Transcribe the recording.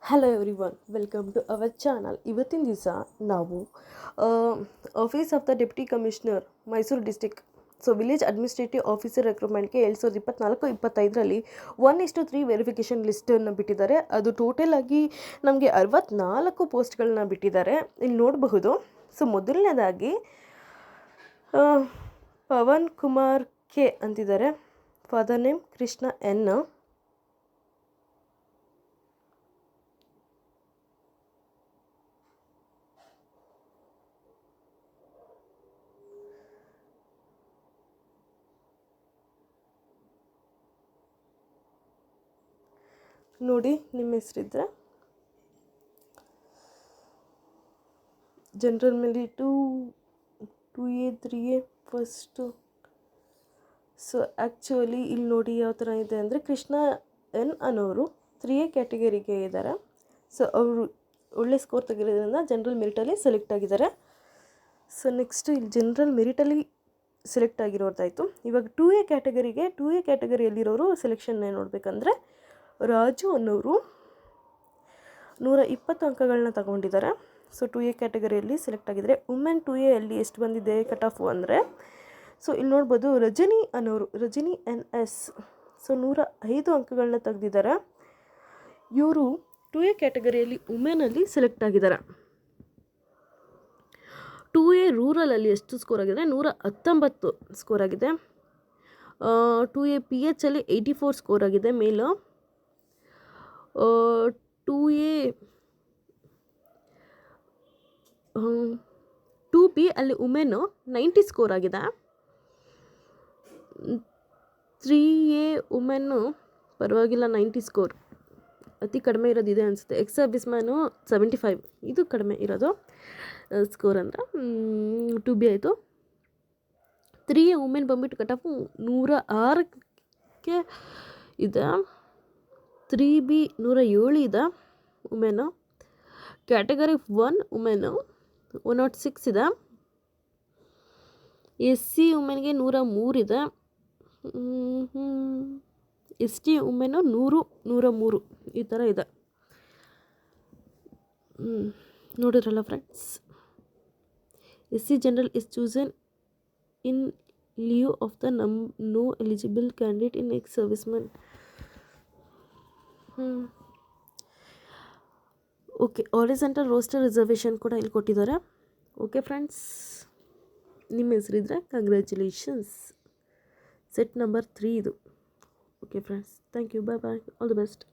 Hello everyone, welcome to our channel. ಇವತ್ತಿನ ದಿವಸ ನಾವು office of the deputy commissioner Mysuru district village administrative officer ರೆಕ್ರೂಟ್ಮೆಂಟ್ಗೆ 2024-25ರಲ್ಲಿ 1:3 verification ಲಿಸ್ಟನ್ನು ಬಿಟ್ಟಿದ್ದಾರೆ. ಅದು ಟೋಟಲ್ ಆಗಿ ನಮಗೆ 64 ಪೋಸ್ಟ್ಗಳನ್ನ ಬಿಟ್ಟಿದ್ದಾರೆ. ಇಲ್ಲಿ ನೋಡಬಹುದು. ಮೊದಲನೇದಾಗಿ ಪವನ್ ಕುಮಾರ್ ಕೆ ಅಂತಿದ್ದಾರೆ. Father name Krishna N. ನೋಡಿ, ನಿಮ್ಮ ಹೆಸರಿದ್ರೆ general merit 2A 3A first. Actually ಇಲ್ಲಿ ನೋಡಿ ಯಾವ ಥರ ಇದೆ ಅಂದರೆ, ಕೃಷ್ಣ ಎನ್ ಅನ್ನೋರು 3A ಕ್ಯಾಟಗರಿಗೆ ಇದ್ದಾರೆ. ಅವರು ಒಳ್ಳೆ ಸ್ಕೋರ್ ತೆಗಿರೋದ್ರಿಂದ ಜನರಲ್ ಮೆರಿಟಲ್ಲಿ ಸೆಲೆಕ್ಟ್ ಆಗಿದ್ದಾರೆ. ನೆಕ್ಸ್ಟು ಇಲ್ಲಿ ಜನರಲ್ ಮೆರಿಟಲ್ಲಿ ಸೆಲೆಕ್ಟ್ ಆಗಿರೋದಾಯಿತು. ಇವಾಗ 2A ಕ್ಯಾಟಗರಿಯಲ್ಲಿರೋರು ಸೆಲೆಕ್ಷನ್ ನೋಡಬೇಕಂದ್ರೆ, ರಾಜು ಅನ್ನೋರು 120 ಅಂಕಗಳನ್ನ ತಗೊಂಡಿದ್ದಾರೆ. 2A ಕ್ಯಾಟಗರಿಯಲ್ಲಿ ಸೆಲೆಕ್ಟ್ ಆಗಿದ್ದಾರೆ. ವುಮೆನ್ 2A ಅಲ್ಲಿ ಎಷ್ಟು ಬಂದಿದೆ ಕಟ್ ಆಫು ಅಂದರೆ, ಇಲ್ಲಿ ನೋಡ್ಬೋದು, ರಜನಿ NS 105 ಅಂಕಗಳನ್ನ ತೆಗೆದಿದ್ದಾರೆ. ಇವರು 2A ಕ್ಯಾಟಗರಿಯಲ್ಲಿ ವುಮೆನಲ್ಲಿ ಸೆಲೆಕ್ಟ್ ಆಗಿದ್ದಾರೆ. 2A ರೂರಲಲ್ಲಿ ಎಷ್ಟು ಸ್ಕೋರ್ ಆಗಿದೆ? 119 ಸ್ಕೋರ್ ಆಗಿದೆ. 2A PH ಅಲ್ಲಿ 84 ಸ್ಕೋರ್ ಆಗಿದೆ ಮೇಲು. 2A 2B ಅಲ್ಲಿ ವುಮೆನ್ನು 90 ಸ್ಕೋರ್ ಆಗಿದೆ. 3A ವುಮೆನ್ನು ಪರವಾಗಿಲ್ಲ, 90 ಸ್ಕೋರ್. ಅತಿ ಕಡಿಮೆ ಇರೋದಿದೆ ಅನಿಸುತ್ತೆ. ಎಕ್ಸ್ ಸರ್ವಿಸ್ ಮ್ಯಾನು 75, ಇದು ಕಡಿಮೆ ಇರೋದು ಸ್ಕೋರ್ ಅಂದರೆ. 2B ಆಯಿತು. 3A ವುಮೆನ್ ಬಂದ್ಬಿಟ್ಟು ಕಟ್ ಆಫು 106ಕ್ಕೆ ಇದೆ. 3B 107 ಇದೆ ವುಮೆನ್ನು. ಕ್ಯಾಟಗರಿ 1 ವುಮೆನ್ನು 106 ಇದೆ. SC ವುಮೆನ್ಗೆ 103 ಇದೆ. ST ವುಮೆನ್ನು 103 ಈ ಥರ ಇದೆ. ನೋಡಿದ್ರಲ್ಲ friends. SC general is chosen in lieu of the no eligible candidate in ex service man. Okay, horizontal roster reservation ಕೂಡ ಇಲ್ಲಿ ಕೊಟ್ಟಿದ್ದಾರೆ. ಓಕೆ ಫ್ರೆಂಡ್ಸ್, ನಿಮ್ಮ ಹೆಸರಿದ್ರೆ ಕಂಗ್ರ್ಯಾಚುಲೇಷನ್ಸ್. ಸೆಟ್ ನಂಬರ್ 3 ಇದು. Okay friends, thank you, bye, all the best.